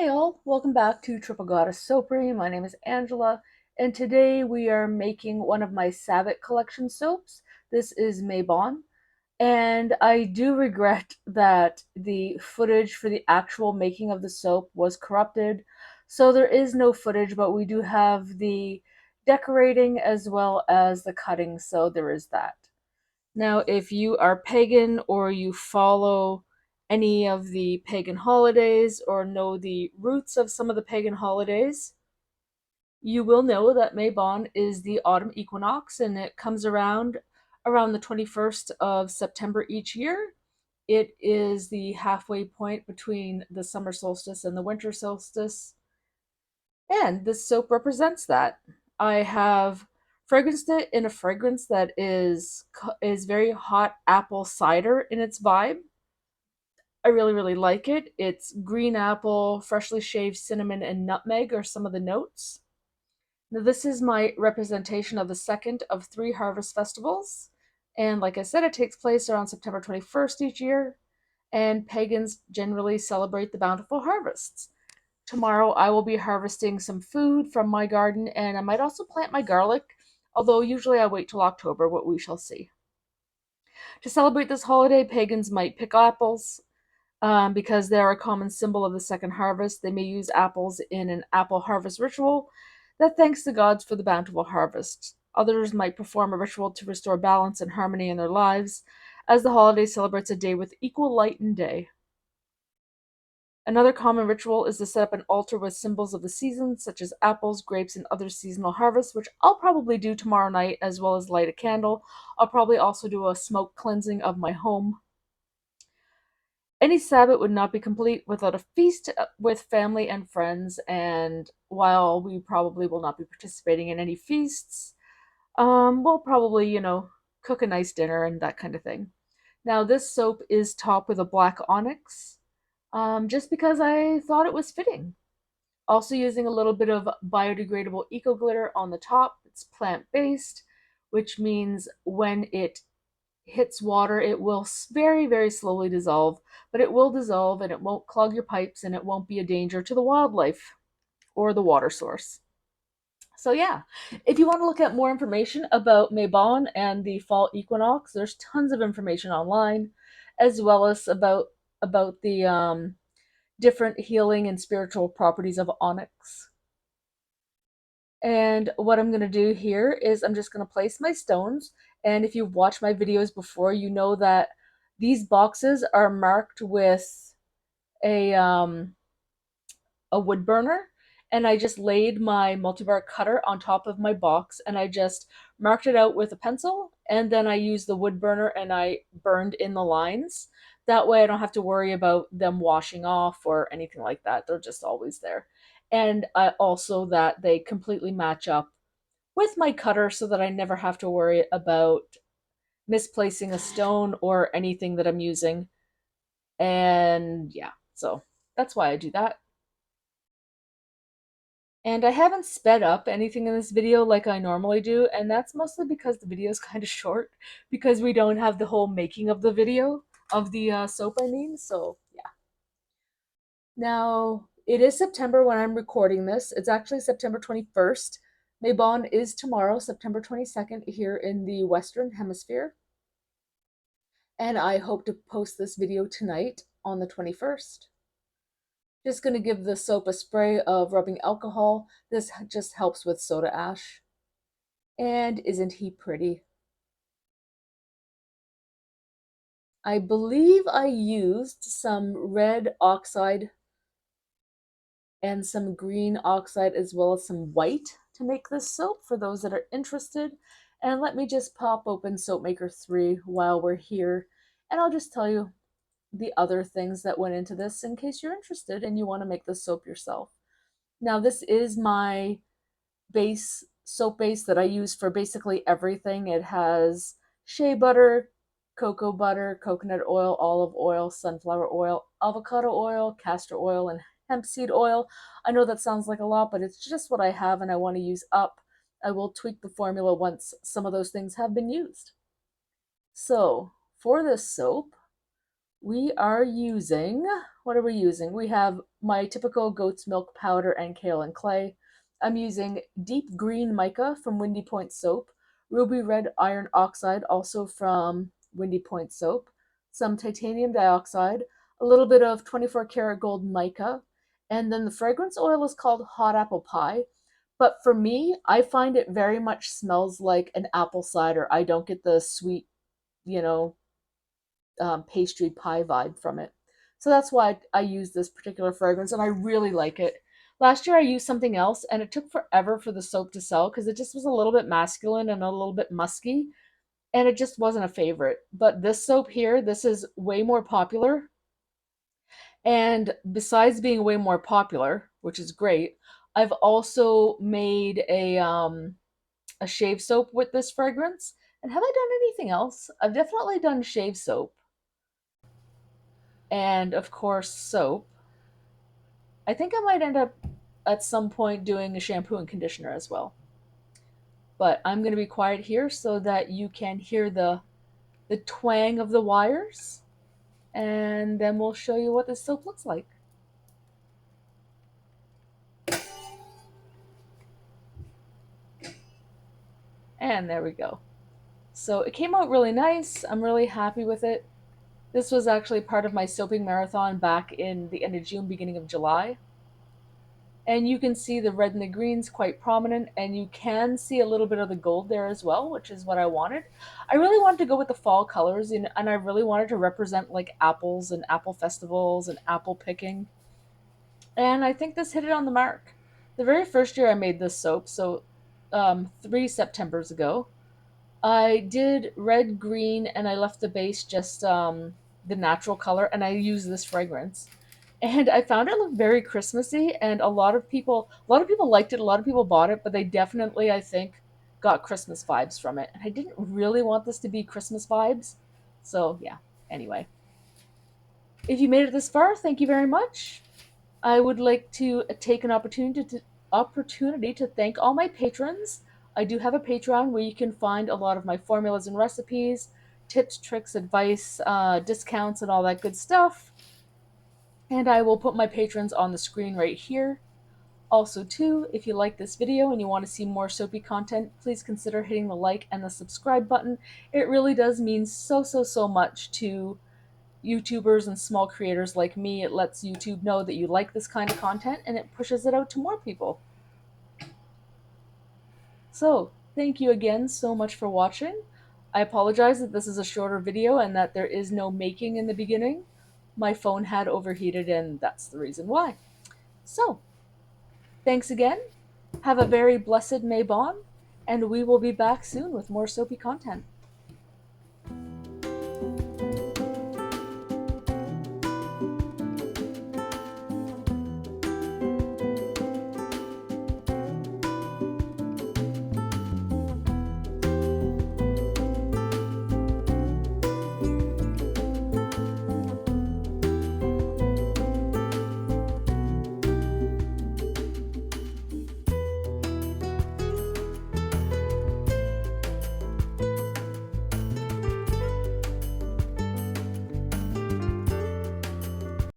Hey all, welcome back to Triple Goddess Soapery. My name is Angela, and today we are making one of my Sabat collection soaps. This is Mabon, and I do regret that the footage for the actual making of the soap was corrupted, so there is no footage, but we do have the decorating as well as the cutting, so there is that. Now, if you are pagan or you follow any of the pagan holidays or know the roots of some of the pagan holidays, you will know that Mabon is the autumn equinox and it comes around the 21st of September each year. It is the halfway point between the summer solstice and the winter solstice, and this soap represents that. I have fragranced it in a fragrance that is very hot apple cider in its vibe. I really, really like it. It's green apple, freshly shaved cinnamon, and nutmeg are some of the notes. Now, this is my representation of the second of three harvest festivals. And like I said, it takes place around September 21st each year. And pagans generally celebrate the bountiful harvests. Tomorrow I will be harvesting some food from my garden, and I might also plant my garlic, although usually I wait till October, but we shall see. To celebrate this holiday, pagans might pick apples, because they are a common symbol of the second harvest. They may use apples in an apple harvest ritual that thanks the gods for the bountiful harvest. Others might perform a ritual to restore balance and harmony in their lives, as the holiday celebrates a day with equal light and day. Another common ritual is to set up an altar with symbols of the season, such as apples, grapes, and other seasonal harvests, which I'll probably do tomorrow night, as well as light a candle. I'll probably also do a smoke cleansing of my home. Any Sabbath would not be complete without a feast with family and friends, and while we probably will not be participating in any feasts, we'll probably, cook a nice dinner and that kind of thing. Now, this soap is topped with a black onyx, just because I thought it was fitting. Also using a little bit of biodegradable eco glitter on the top. It's plant-based, which means when it hits water, it will very, very slowly dissolve, but it will dissolve and it won't clog your pipes and it won't be a danger to the wildlife or the water source. So yeah, if you want to look at more information about Mabon and the fall equinox, there's tons of information online, as well as about the different healing and spiritual properties of onyx. And what I'm going to do here is I'm just going to place my stones. And if you've watched my videos before, you know that these boxes are marked with a, um, a wood burner. And I just laid my multibar cutter on top of my box and I just marked it out with a pencil. And then I used the wood burner and I burned in the lines. That way I don't have to worry about them washing off or anything like that. They're just always there. And also that they completely match up with my cutter so that I never have to worry about misplacing a stone or anything that I'm using. And yeah, so that's why I do that. And I haven't sped up anything in this video like I normally do, and that's mostly because the video is kind of short, because we don't have the whole making of the video, of the soap I mean, so yeah. Now, it is September when I'm recording this. It's actually September 21st. Mabon is tomorrow, September 22nd, here in the Western Hemisphere. And I hope to post this video tonight on the 21st. Just going to give the soap a spray of rubbing alcohol. This just helps with soda ash. And isn't he pretty? I believe I used some red oxide and some green oxide as well as some white to make this soap for those that are interested. And let me just pop open Soapmaker 3 while we're here, and I'll just tell you the other things that went into this in case you're interested and you want to make this soap yourself. Now, this is my soap base that I use for basically everything. It has shea butter, cocoa butter, coconut oil, olive oil, sunflower oil, avocado oil, castor oil, and hemp seed oil. I know that sounds like a lot, but it's just what I have and I want to use up. I will tweak the formula once some of those things have been used. So, for this soap, We are using, what are we using? We have my typical goat's milk powder and kaolin clay. I'm using deep green mica from Windy Point Soap, ruby red iron oxide, also from Windy Point Soap, some titanium dioxide, a little bit of 24 karat gold mica, and then the fragrance oil is called hot apple pie. But for me, I find it very much smells like an apple cider. I don't get the sweet, you know, pastry pie vibe from it. So that's why I use this particular fragrance and I really like it. Last year I used something else and it took forever for the soap to sell because it just was a little bit masculine and a little bit musky and it just wasn't a favorite. But this soap here, this is way more popular. And besides being way more popular, which is great, I've also made a shave soap with this fragrance. And have I done anything else? I've definitely done shave soap and of course soap. I think I might end up at some point doing a shampoo and conditioner as well. But I'm going to be quiet here so that you can hear the twang of the wires and then we'll show you what this soap looks like. And there we go. So it came out really nice. I'm really happy with it. This was actually part of my soaping marathon back in the end of June, beginning of July. And you can see the red and the greens quite prominent, and you can see a little bit of the gold there as well, which is what I wanted. I really wanted to go with the fall colors, and I really wanted to represent like apples and apple festivals and apple picking. And I think this hit it on the mark. The very first year I made this soap, so 3 Septembers ago, I did red, green, and I left the base just the natural color, and I used this fragrance. And I found it looked very Christmassy, and a lot of people liked it. A lot of people bought it, but they definitely, I think, got Christmas vibes from it. And I didn't really want this to be Christmas vibes, so yeah. Anyway, if you made it this far, thank you very much. I would like to take an opportunity to thank all my patrons. I do have a Patreon where you can find a lot of my formulas and recipes, tips, tricks, advice, discounts, and all that good stuff. And I will put my patrons on the screen right here. Also, too, if you like this video and you want to see more soapy content, please consider hitting the like and the subscribe button. It really does mean so much to YouTubers and small creators like me. It lets YouTube know that you like this kind of content and it pushes it out to more people. So, thank you again so much for watching. I apologize that this is a shorter video and that there is no making in the beginning. My phone had overheated and that's the reason why. So, thanks again. Have a very blessed Mabon, and we will be back soon with more soapy content.